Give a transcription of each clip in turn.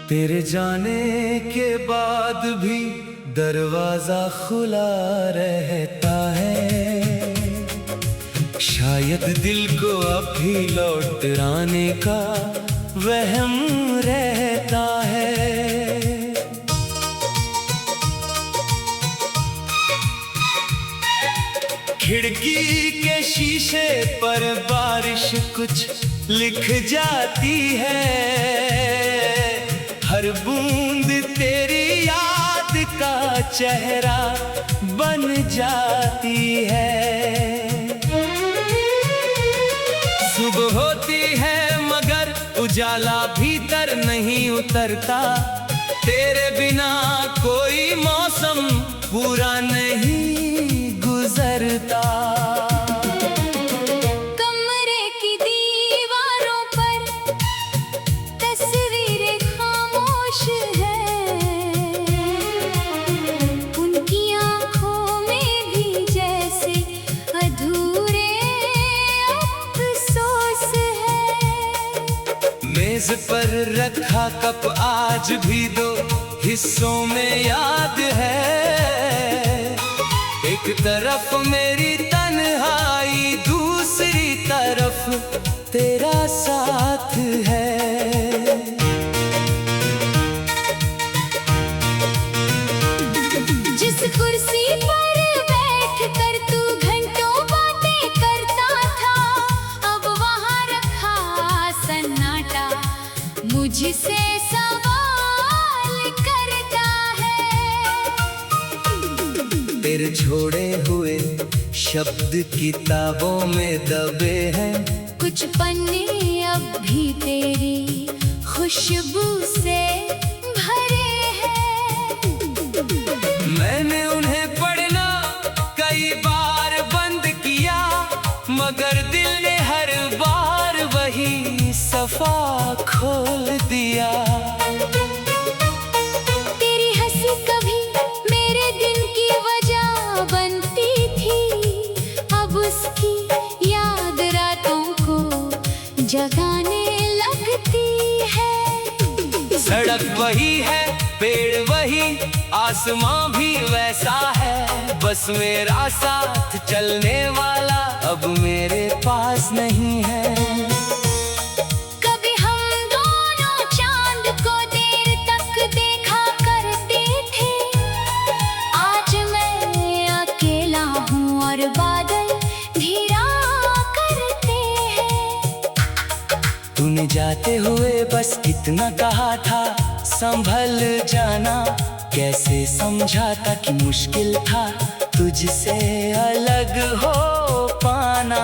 तेरे जाने के बाद भी दरवाजा खुला रहता है। शायद दिल को अब भी लौट आने का वहम रहता है। खिड़की के शीशे पर बारिश कुछ लिख जाती है। हर बूंद तेरी याद का चेहरा बन जाती है। सुबह होती है मगर उजाला भीतर नहीं उतरता। तेरे बिना कोई मौसम पूरा नहीं गुजरता। मेज पर रखा कप आज भी दो हिस्सों में याद है। एक तरफ मेरी तन्हाई, दूसरी तरफ तेरा साथ है। जिस कुर्सी पर बैठ कर तू घंटों बातें करता था, अब वहाँ रखा सन्नाटा मुझसे सवाल करता है। तेरे छोड़े हुए शब्द किताबों में दबे हैं। कुछ पन्ने अब भी तेरी खुशबू से भरे हैं। मैंने उन्हें पढ़ना कई बार बंद किया, मगर दिल ने हर बार वही सफा खोल दिया। तेरी हंसी कभी मेरे दिन की वजह बनती थी, अब उसकी याद रातों को जगाने लगती है। सड़क वही है, पेड़ वही, आसमां भी वैसा है। बस मेरा साथ चलने वाला अब मेरे पास नहीं है। कभी हम दोनों चांद को देर तक देखा करते थे। आज मैं अकेला हूँ और बादल घिरा करते हैं। तूने जाते हुए बस इतना कहा था, संभल जाना। कैसे समझा था कि मुश्किल था तुझसे अलग हो पाना।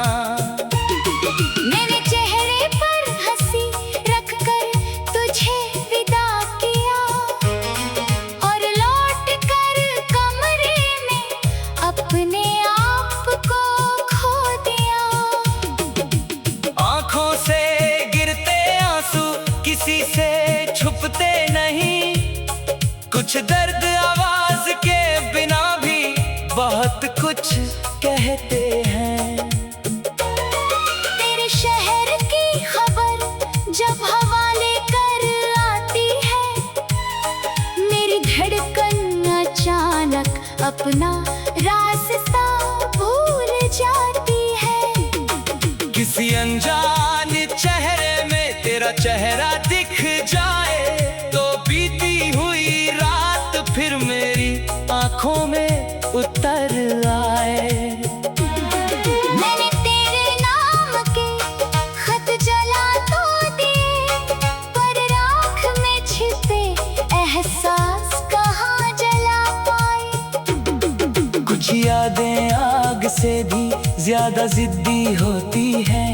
मैंने चेहरे पर हंसी रखकर तुझे विदा किया और लौट कर कमरे में अपने आप को खो दिया। आंखों से गिरते आंसू किसी से छुपते नहीं। कुछ दर्द आवाज के बिना भी बहुत कुछ कहते हैं। तेरे शहर की खबर जब हवा लेकर आती है, मेरी धड़कन अचानक अपना रास्ता भूल जाती है। किसी अनजान चेहरे में तेरा चेहरा दिख जाए तो बीती हुई रात फिर मेरी आंखों में उतर आए। मैंने तेरे नाम के खत जला तो दिए, पर राख में छिपे एहसास कहाँ जला पाए। कुछ यादें आग से भी ज्यादा जिद्दी होती हैं।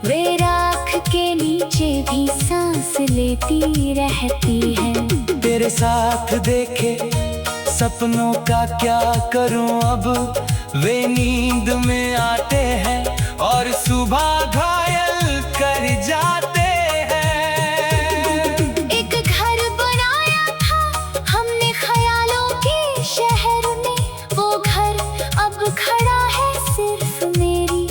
वे राख के नीचे भी सांस लेती रहती है। तेरे साथ देखे सपनों का क्या करूं अब, वे नींद में आते हैं और सुबह घायल कर जाते हैं। एक घर बनाया था हमने ख्यालों के शहर में, वो घर अब खड़ा है सिर्फ मेरी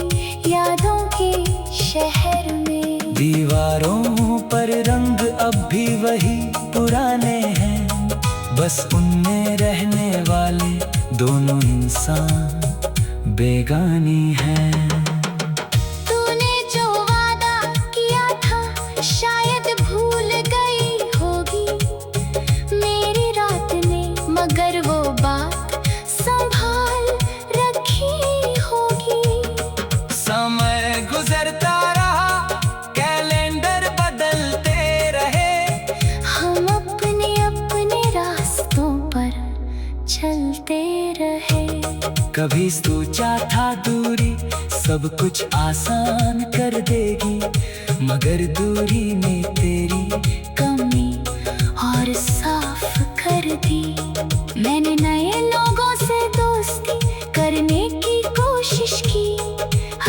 यादों के शहर में। दीवारों पर रंग अब भी वही बस उनमें रहने वाले दोनों इंसान बेगानी हैं। तूने जो वादा किया था शायद भूल गई होगी मेरी रात ने, मगर वो बात संभाल रखी होगी। समय गुजरता रहा, कैलेंडर बदलते रहे, हम अपने अपने रास्तों पर चलते रहे। कभी सोचा था दूरी सब कुछ आसान कर देगी, मगर दूरी ने तेरी कमी और साफ कर दी। मैंने नए लोगों से दोस्ती करने की कोशिश की,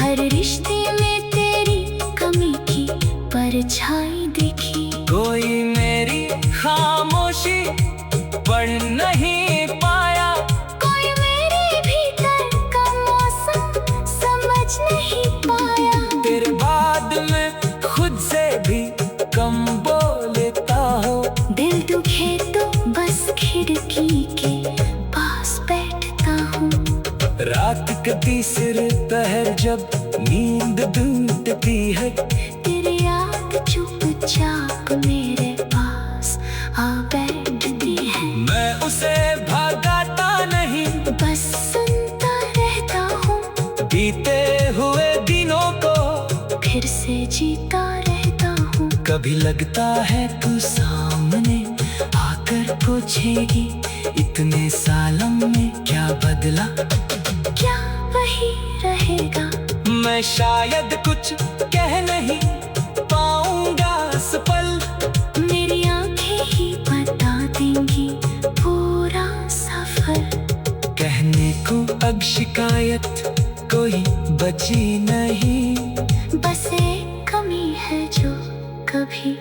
हर रिश्ते में तेरी कमी की परछाई दिखी। कोई मेरी खामोशी पढ़ नहीं पाया, कोई मेरे भीतर का मौसम समझ नहीं पाया। तेरे बाद में खुद से भी कम बोलता हो। दिल दुखे तो बस खिड़की के पास बैठता हूँ। रात कटी सिर पहर जब नींद टूटती है, तेरी याद चुपचाप मेरे पास आ बैठती है। मैं उसे भगाता नहीं, बस सुनता रहता हूँ, बीते हुए दिनों को फिर से जीता रहता हूँ। कभी लगता है तू सामने आकर पूछेगी, इतने सालों में क्या बदला? क्या वही रहेगा? मैं शायद कुछ कह नहीं पाऊंगा इस पल, मेरी आंखें ही बता देंगी पूरा सफर। कहने को अब शिकायत कोई बची नहीं, बस एक कमी है जो कभी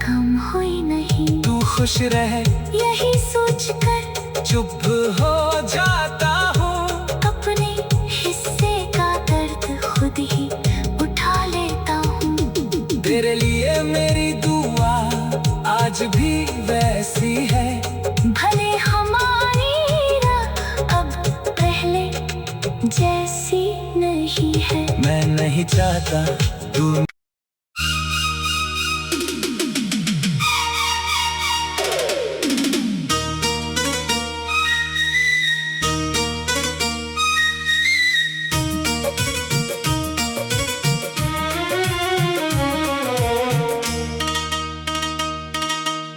कम हुई नहीं। तू खुश रहे यही सोचकर चुप हो जाता हूँ, अपने हिस्से का दर्द खुद ही उठा लेता हूँ। तेरे लिए मेरी दुआ आज भी वैसी है, भले हमारी राह अब पहले जैसी नहीं है। मैं नहीं चाहता तू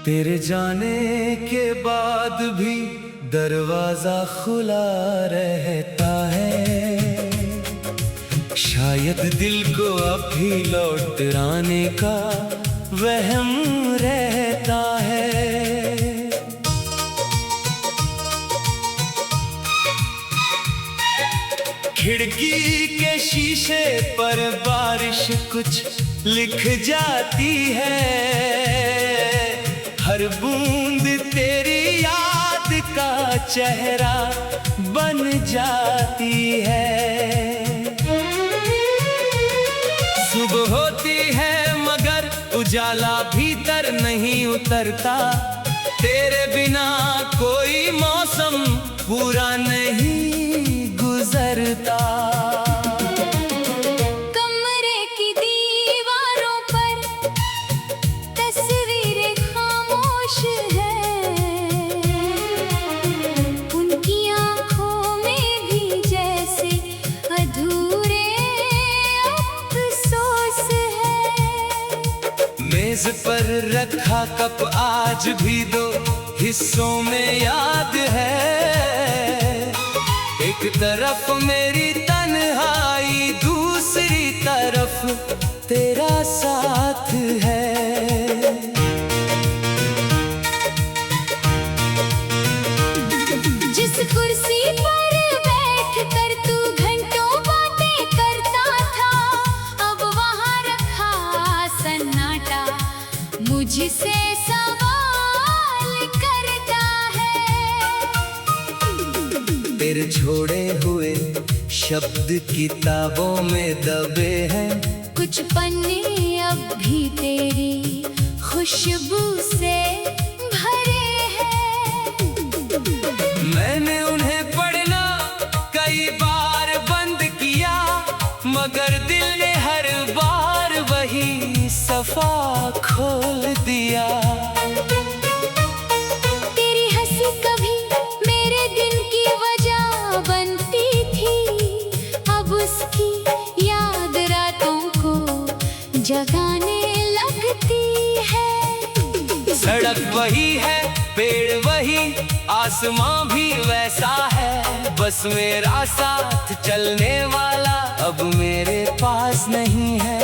तेरे जाने के बाद भी दरवाजा खुला रहता है, शायद दिल को अब भी लौट आने का वहम रहता है। खिड़की के शीशे पर बारिश कुछ लिख जाती है, हर बूंद तेरी याद का चेहरा बन जाती है। सुबह होती है मगर उजाला भीतर नहीं उतरता, तेरे बिना कोई मौसम पूरा नहीं गुजरता। कमरे की दीवारों पर तस्वीरें खामोश हैं, उनकी आंखों में भी जैसे अधूरे अफसोस है। मेज पर रखा कप आज भी दो हिस्सों में याद है, एक तरफ मेरी तन्हाई, दूसरी तरफ तेरा साथ है। जिस कुर्सी पर बैठ कर तू घंटों बातें करता था, अब वहाँ रखा सन्नाटा मुझसे सवाल करता है। तेरे छोड़े हुए शब्द किताबों में दबे हैं, कुछ पन्ने अब भी तेरी खुशबू से भरे हैं। मैंने उन्हें पढ़ना कई बार बंद किया, मगर दिल ने हर बार वही सफा खोल दिया। तेरी हंसी कभी मेरे दिन की वजह बनती थी, अब उसकी याद रातों को जगाने लगती है। सड़क वही है, पेड़ वही, आसमां भी वैसा है, बस मेरा साथ चलने वाला अब मेरे पास नहीं है।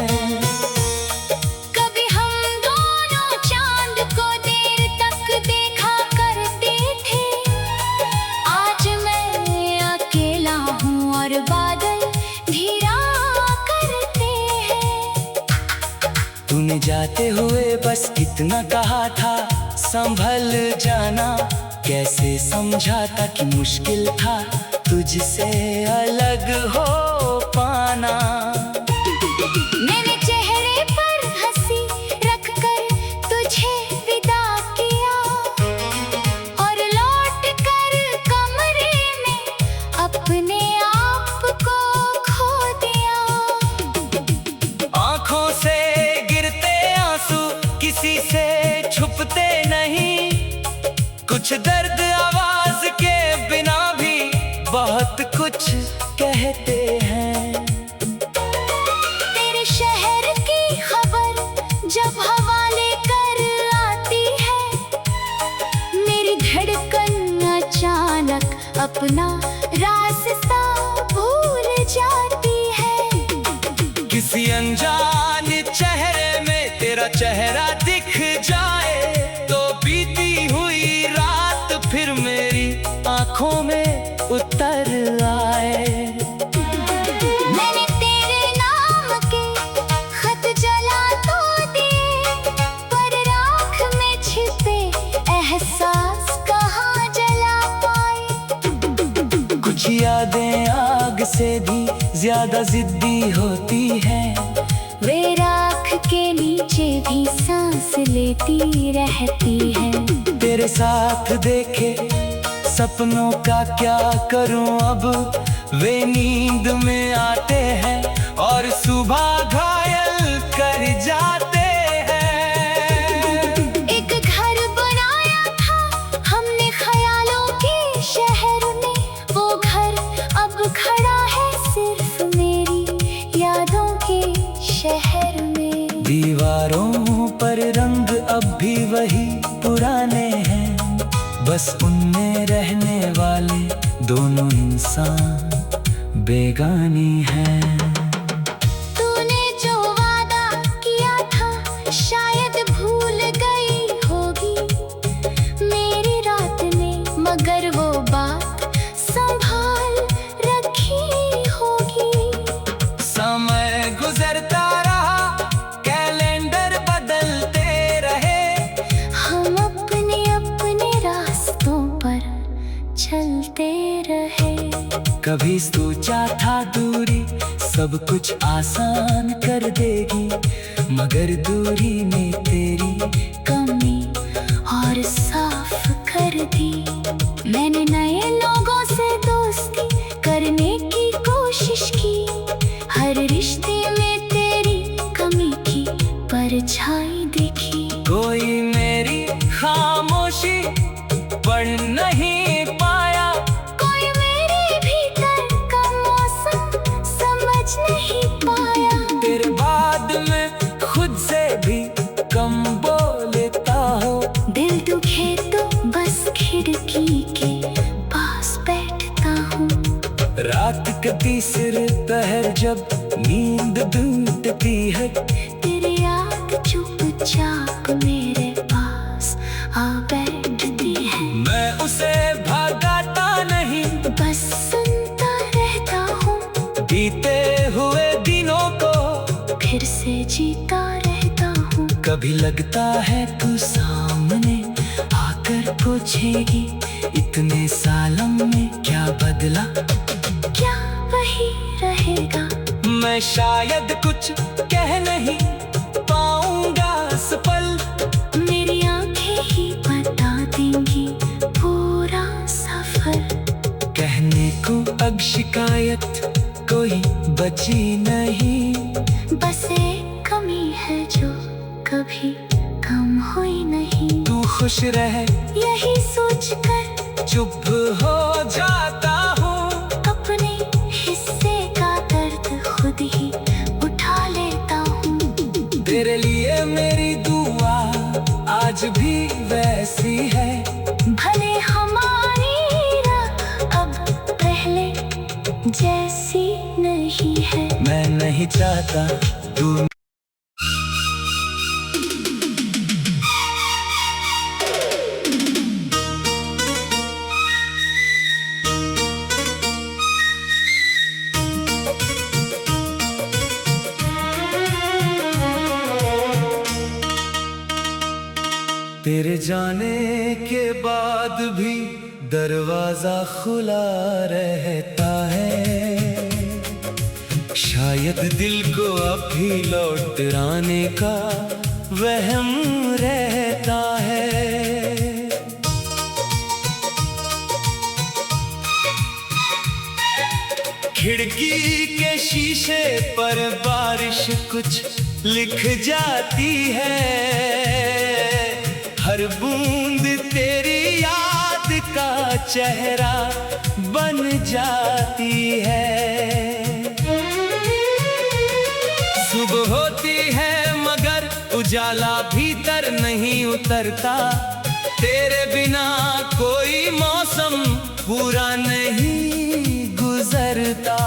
कभी हम दोनों चांद को देर तक देखा करते थे, आज मैं अकेला हूँ और बादल घिरा करते हैं। तूने जाते हुए बस इतना कहा था, संभल जाना, कैसे समझा था कि मुश्किल था तुझसे अलग हो पाना। मैंने चेहरे पर हंसी रखकर तुझे विदा किया, और लौट कर कमरे में अपने आप को खो दिया। आँखों से गिरते आंसू किसी से छुपते नहीं, कुछ दर्द आवाज के बिना भी बहुत कुछ कहते हैं। तेरे शहर की खबर जब हवा लेकर आती है, मेरी धड़कन अचानक अपना रास्ता भूल जाती है। किसी अनजान चेहरे में तेरा चेहरा दिख जाए तो बीती हुई रात फिर मेरी आंखों में उतर आए। मैंने तेरे नाम के खत जला तो दिए, पर राख में छिपे एहसास कहाँ जला पाए। कुछ यादें आग से भी ज्यादा जिद्दी होती हैं, वे राख के नीचे भी सांस लेती रहती है। तेरे साथ देखे सपनों का क्या करूं अब, वे नींद में आते हैं और सुबह घायल कर जाते हैं। एक घर बनाया था हमने ख्यालों के शहर में, वो घर अब खड़ा है सिर्फ मेरी यादों के शहर में। दीवारों पर रंग अब भी वही पुराने हैं, बस उनमें रहने वाले दोनों इंसान बेगानी हैं। तूने जो वादा किया था शायद भूल गई होगी मेरी रात ने, मगर वो बात संभाल रखी होगी। समय गुजरता रहा, कैलेंडर बदलते रहे, हम अपने अपने रास्तों पर चलते रहे। कभी सोचा था दूरी सब कुछ आसान कर देगी, मगर दूरी ने तेरी कमी और साफ कर दी। मैंने नए लोगों से दोस्ती करने की कोशिश की, हर रिश्ते में तेरी कमी की परछाई दिखी। कोई मेरी खामोशी पढ़ नहीं पाया, कोई मेरे भीतर का मौसम समझ नहीं पाया। तेरे बाद में खुद से भी कम बोलता हो, दिल दुखे तो बस खिड़की के पास बैठता हूँ। रात के तीसरे पहर जब नींद टूटती है, तेरी याद चुपचाप मेरे पास आ बैठती है। मैं उसे भगाता नहीं, बस सुनता रहता हूँ, बीते हुए दिनों को फिर से जीता रहता हूँ। कभी लगता है तू सामने आकर पूछेगी, इतने सालों में क्या बदला, क्या वही रहेगा। मैं शायद कुछ कह नहीं पाऊंगा सफल, मेरी आंखें ही बता देंगी पूरा सफर। बची नहीं। बस एक कमी है जो कभी कम हुई नहीं। तू खुश रहे यही सोचकर चुप हो जाता हूँ। अपने हिस्से का दर्द खुद ही उठा लेता हूँ। तेरे लिए मेरी दुआ आज भी वैसी है। भले हमारी राह अब पहले जैसी नहीं है। मैं नहीं चाहता तू तेरे जाने के बाद भी दरवाजा खुला रहता है। शायद दिल को अब भी लौट आने का वहम रहता है। खिड़की के शीशे पर बारिश कुछ लिख जाती है। हर बूंद तेरी याद का चेहरा बन जाती है। सुबह होती है मगर उजाला भीतर नहीं उतरता। तेरे बिना कोई मौसम पूरा नहीं गुजरता।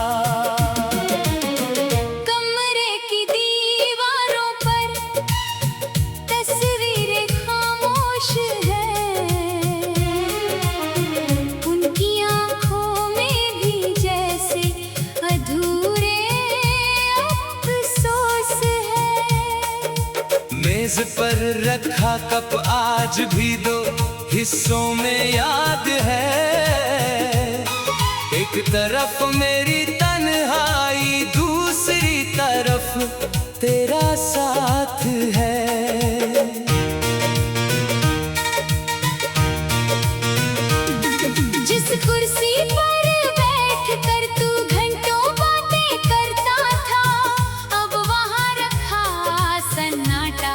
कमरे की दीवारों पर तस्वीरें खामोश हैं। उनकी आंखों में भी जैसे अधूरे अफसोस है। मेज पर रखा कप आज भी दो हिस्सों में याद है। एक तरफ मेरी तन्हाई, दूसरी तरफ तेरा साथ है। जिस कुर्सी पर बैठकर तू घंटों बातें करता था, अब वहाँ रखा सन्नाटा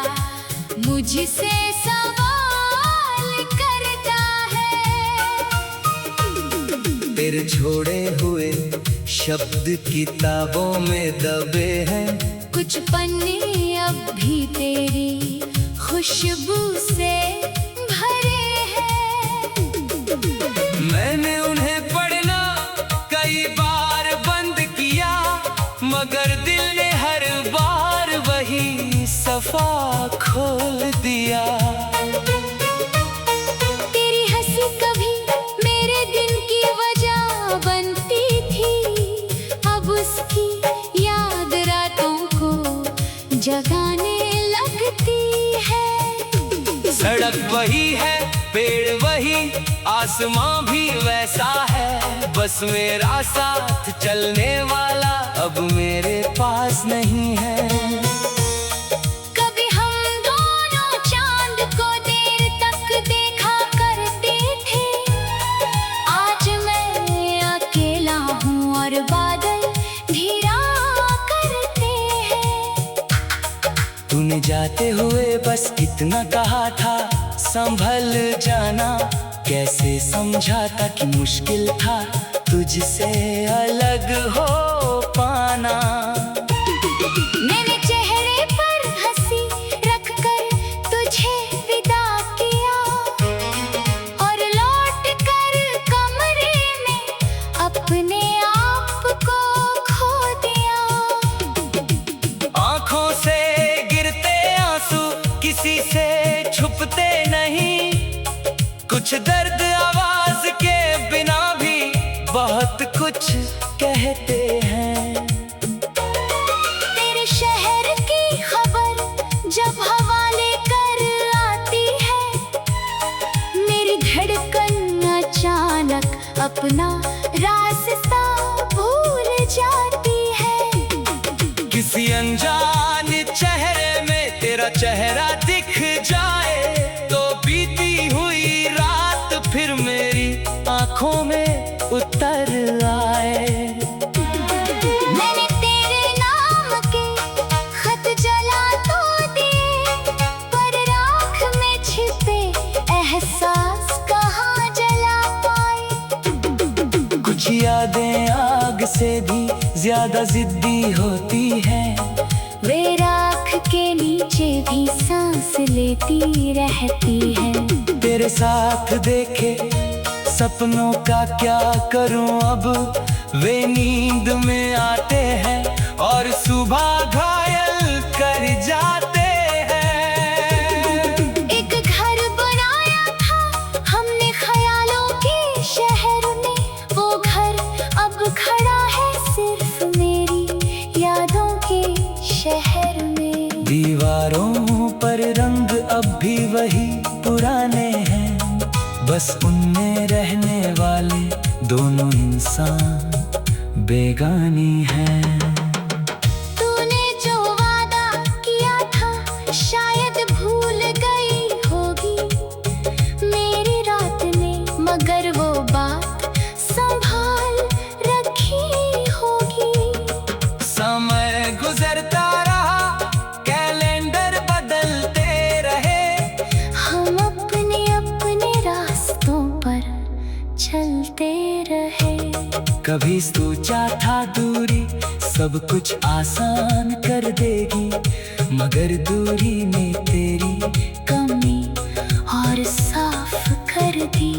मुझसे सवाल करता है। तेरे छोड़े हुए शब्द किताबों में दबे हैं। कुछ पन्ने अब भी तेरी खुशबू से भरे हैं। मैंने उन्हें पढ़ना कई बार बंद किया, मगर दिल ने हर बार वही सफा खोल दिया। तेरी हंसी कभी मेरे दिन की वजह बनती थी, अब उसकी याद रातों को जगाने लगती है। सड़क वही है, पेड़ वही, आसमां भी वैसा है। बस मेरा साथ चलने वाला अब मेरे पास नहीं है। कभी हम दोनों चांद को देर तक देखा करते थे। आज मैं अकेला हूँ और बादल घिरा करते हैं। तूने जाते हुए बस इतना कहा था, संभल जाना। कैसे समझाता कि मुश्किल था तुझसे अलग हो पाना। मैंने चेहरे पर हंसी रखकर तुझे विदा किया और लौट कर कमरे में अपने आप को खो दिया। आंखों से गिरते आंसू किसी से छुपते नहीं। कुछ दर्द आवाज के बिना भी बहुत कुछ कहते हैं। तेरे शहर की खबर जब हवा लेकर आती है, मेरी धड़कन अचानक अपना रास्ता भूल जाती है। किसी अनजान चेहरे में तेरा चेहरा दिख जाए तो बीती हुई रात फिर मेरी आंखों में उतर आए। मैंने यादें आग से भी ज्यादा जिद्दी होती हैं। वे राख के नीचे भी सांस लेती रहती है। तेरे साथ देखे सपनों का क्या करूं अब, वे नींद में आते हैं और सुबह घायल कर जाते हैं। एक घर बनाया था हमने ख्यालों के शहर में, वो घर अब खड़ा है सिर्फ मेरी यादों के शहर में। दीवारों पर रंग अब भी वही पुराने हैं, बस उनमें रहने वाले दोनों इंसान बेगानी हैं। तूने जो वादा किया था शायद भूल गई होगी मेरी रात ने, मगर वो बात संभाल रखी होगी। समय गुजरता रहा, कैलेंडर बदलते रहे, हम अपने अपने रास्तों पर चलते रहे। कभी सोचा था दूरी सब कुछ आसान कर देगी, मगर दूरी ने तेरी कमी और साफ कर दी।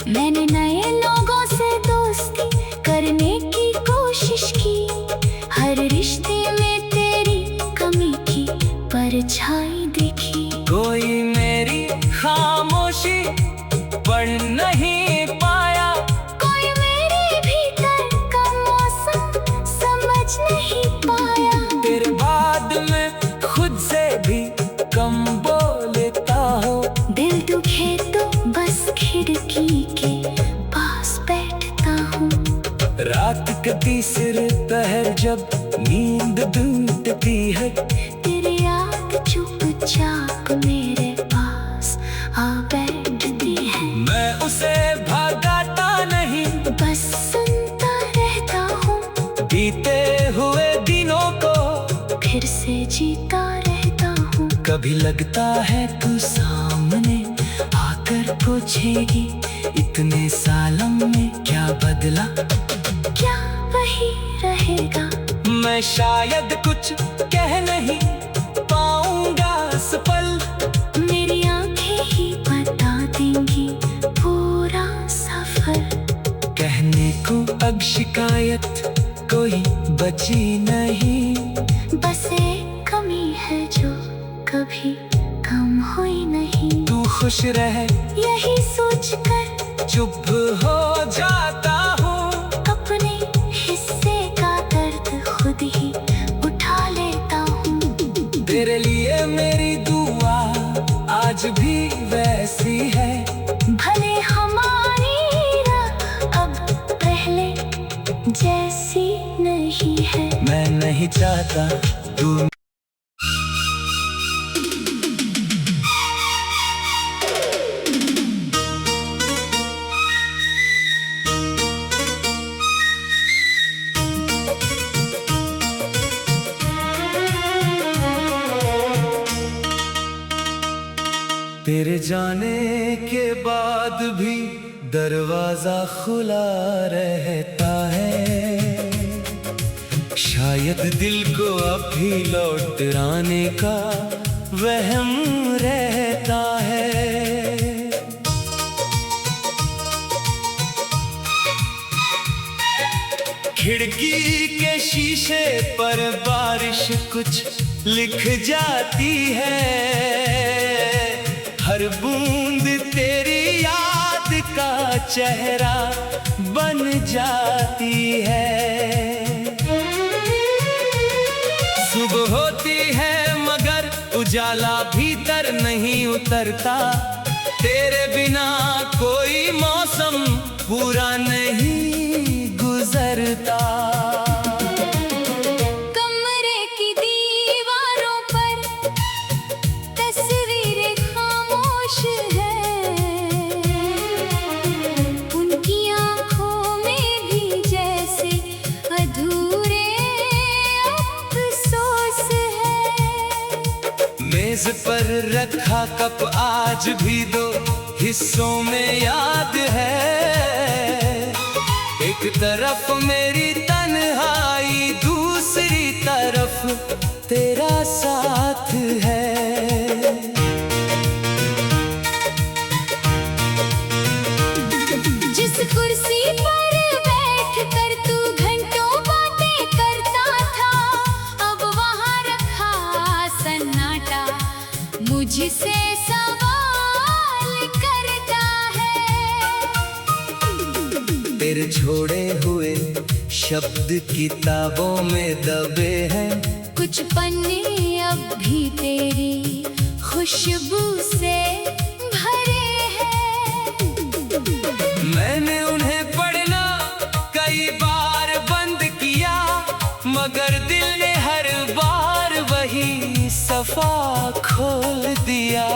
मैंने नए लोगों से दोस्ती करने की कोशिश की, हर रिश्ते में तेरी कमी की परछाई दिखी। कोई मेरी खामोशी पढ़ नहीं पाया, कोई मेरे भीतर का मौसम समझ नहीं पाया। तेरे बाद में खुद से भी कम बोलता हो। दिल दुखे तो बस खिड़की के पास बैठता हूँ। रात के तीसरे पहर जब नींद टूटती है, तेरी याद चुपचाप मेरे पास आ बैठती है। मैं उसे भगाता नहीं, बस सुनता रहता हूँ, बीते हुए दिनों को फिर से जीता रहता हूँ। कभी लगता है तू सामने आकर पूछेगी, इतने सालों में क्या बदला, क्या वही रहेगा। मैं शायद कुछ कह नहीं पाऊंगा इस पल, मेरी आंखें ही बता देंगी पूरा सफर। कहने को अब शिकायत कोई बची नहीं, बस एक कमी है जो कभी कम हुई नहीं। तू खुश रहे यही सोचकर चुप हो जाता हूँ, अपने हिस्से का दर्द खुद ही उठा लेता हूँ। तेरे लिए मेरी दुआ आज भी वैसी है, भले हमारी राह अब पहले जैसी नहीं है। मैं नहीं चाहता तू तेरे जाने के बाद भी दरवाजा खुला रहता है, शायद दिल को अब भी लौट आने का वहम रहता है। खिड़की के शीशे पर बारिश कुछ लिख जाती है, हर बूंद तेरी याद का चेहरा बन जाती है। सुबह होती है मगर उजाला भीतर नहीं उतरता, तेरे बिना कोई मौसम पूरा नहीं गुजरता। कमरे की दीवारों पर तस्वीरें खामोश हैं, उनकी आंखों में भी जैसे अधूरे अफसोस है। मेज पर रखा कप आज भी दो हिस्सों में याद है, एक एक तरफ मेरी तन्हाई, दूसरी तरफ तेरा साथ है। जिस कुर्सी पर बैठ कर तू घंटों बातें करता था, अब वहाँ रखा सन्नाटा मुझसे सवाल करता है। तेरे छोड़े हुए शब्द किताबों में दबे हैं, कुछ पन्ने अब भी तेरी खुशबू से भरे हैं। मैंने उन्हें पढ़ना कई बार बंद किया, मगर दिल ने हर बार वही सफा खोल दिया।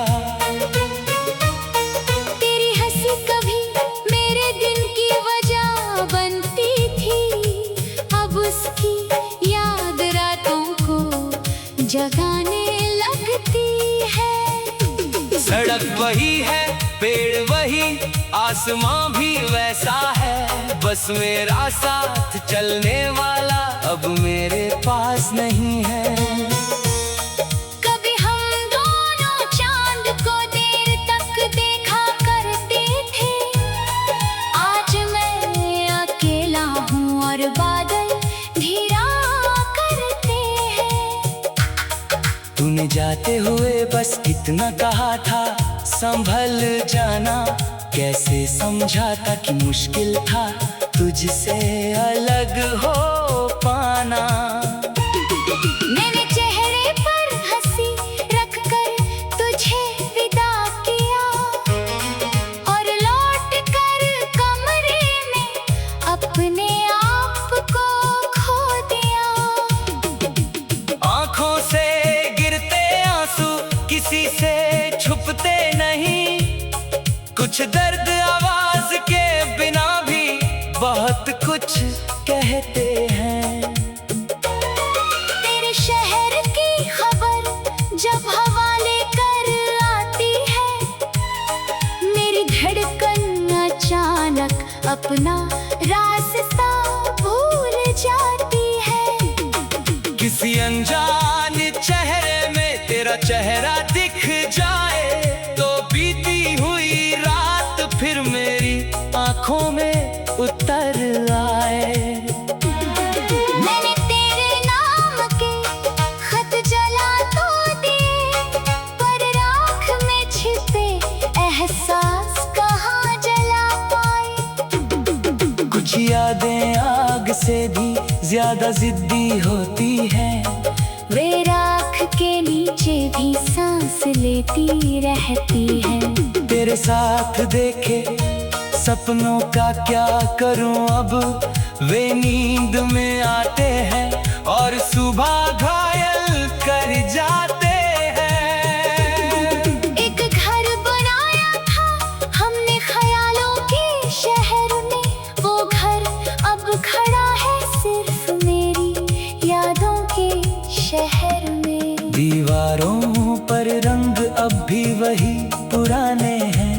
तेरी हंसी कभी मेरे दिन की वजह बनती थी, अब उसकी याद रातों को जगाने लगती है। सड़क वही है, पेड़ वही, आसमां भी वैसा है, बस मेरा साथ चलने वाला अब मेरे पास नहीं है। कभी हम दोनों चांद को देर तक देखा करते थे, आज मैं अकेला हूँ और बादल घिरा करते हैं। तूने जाते हुए बस इतना कहा था, संभल जाना। कैसे समझा था कि मुश्किल था तुझसे अलग हो पाना। मैंने चेहरे पर हंसी रखकर तुझे विदा किया, और लौट कर कमरे में अपने आप को खो दिया। आँखों से गिरते आंसू किसी से छुपते नहीं, कुछ दर्द आवाज के बिना भी बहुत कुछ कहते हैं। तेरे शहर की खबर जब हवा लेकर आती है, मेरी धड़कन अचानक अपना रास्ता भूल जाती है। किसी अनजान चेहरे में तेरा चेहरा दिख जाए, तो बीती हुई रात फिर मेरी आंखों में उतर आए। मैंने तेरे नाम के खत जला तो दिए, पर राख में छिपे एहसास कहाँ जला पाए। कुछ यादें आग से भी ज्यादा जिद्दी होती हैं, वे राख के नीचे भी सांस लेती रहती है। तेरे साथ देखे सपनों का क्या करूं अब, वे नींद में आते हैं और सुबह घायल कर जाते हैं। एक घर बनाया था हमने ख्यालों के शहर में, वो घर अब खड़ा है सिर्फ मेरी यादों के शहर में। दीवारों पर रंग अब भी वही पुराने हैं,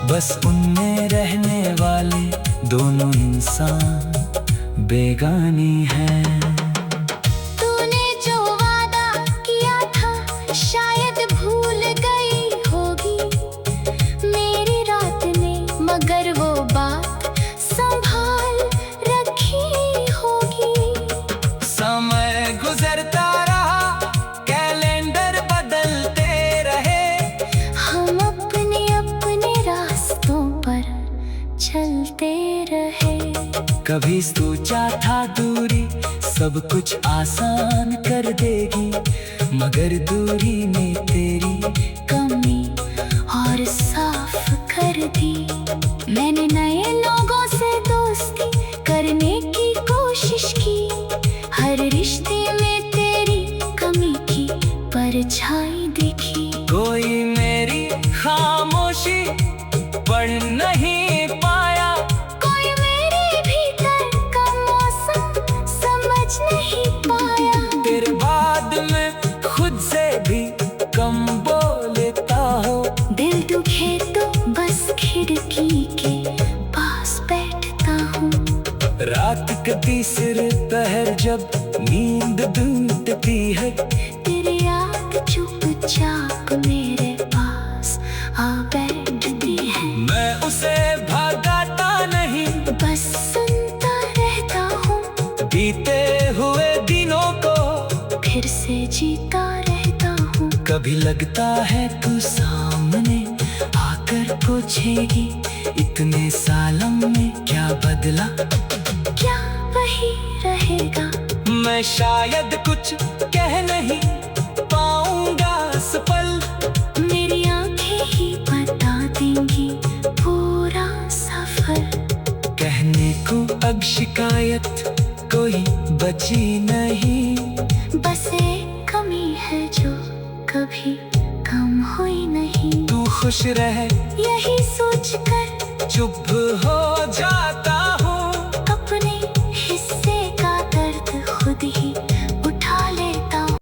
बस उनमें रहने वाले दोनों इंसान बेगानी हैं। तूने जो वादा किया था शायद भूल गई होगी मेरी रात ने, मगर वो बात संभाल रखी होगी। समय गुजरता रहा, कैलेंडर बदलते रहे, हम अपने अपने रास्तों पर चलते रहे। कभी सोचा था दूरी सब कुछ आसान कर देगी, मगर दूरी ने तेरी कमी और साफ कर दी। मैंने नए लोगों से दोस्ती करने की कोशिश की, हर रिश्ते में तेरी कमी की परछाई दिखी। कोई मेरी खामोशी पढ़ नहीं पाया, कोई मेरे भीतर का मौसम समझ नहीं पाया। तेरे बाद में खुद से भी कम बोलता हो, दिल दुखे तो बस खिड़की के पास बैठता हूँ। होती है। तेरी याद चुपचाप मेरे पास आ बैठती है। मैं उसे भगाता नहीं, बस सुनता रहता हूँ, बीते हुए दिनों को फिर से जीता रहता हूँ। कभी लगता है तू सामने आकर पूछेगी, इतने सालों में क्या बदला? क्या वही रहेगा? मैं शायद कुछ कह नहीं पाऊंगा इस पल, मेरी आंखें ही बता देंगी पूरा सफर। कहने को अब शिकायत कोई बची नहीं, बस एक कमी है जो कभी कम हुई नहीं। तू खुश रहे यही सोचकर चुप हो जाता